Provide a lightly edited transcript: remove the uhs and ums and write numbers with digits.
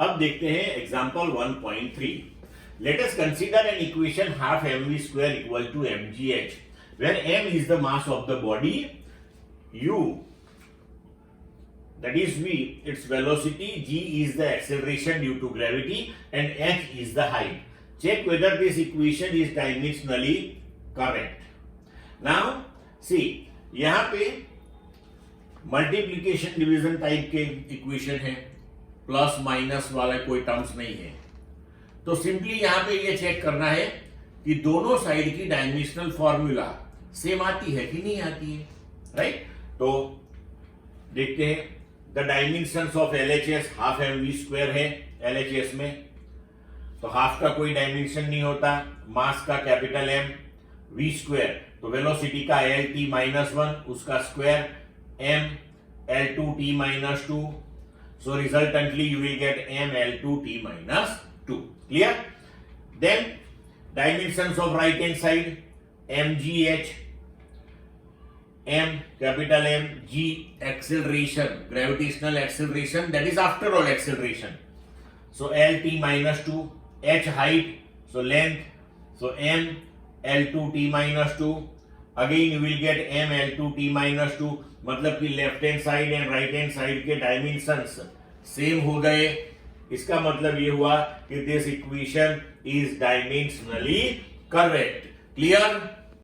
अब देखते हैं example 1.3. Let us consider an equation half mv square equal to mgh, where m is the mass of the body, u, that is v, its velocity, g is the acceleration due to gravity, and h is the height. Check whether this equation is dimensionally correct. Now see, यहाँ पे multiplication division type के equation है, plus minus वाला कोई terms नहीं है, तो simply यहां पे ये चेक करना है कि दोनों साइड की डायमेंशनल फॉर्मूला सेम आती है कि नहीं आती है, राइट? तो देखते हैं. The dimensions of LHS half m v square है एलएचएस में, तो हाफ का कोई डायमेंशन नहीं होता, मास का कैपिटल एम, वी स्क्वायर, तो वेलोसिटी का एल टी माइनस वन, उसका square M L two T minus two. So resultantly you will get ml2t minus 2. Clear? Then dimensions of right hand side, mgh, m capital M, g acceleration, gravitational acceleration, that is after all acceleration. So lt minus 2, h height, so length, so m l2t minus 2. Again you will get m l2t minus 2. मतलब कि left hand side and right hand side के dimensions same हो गए. इसका मतलब ये हुआ कि this equation is dimensionally correct. Clear?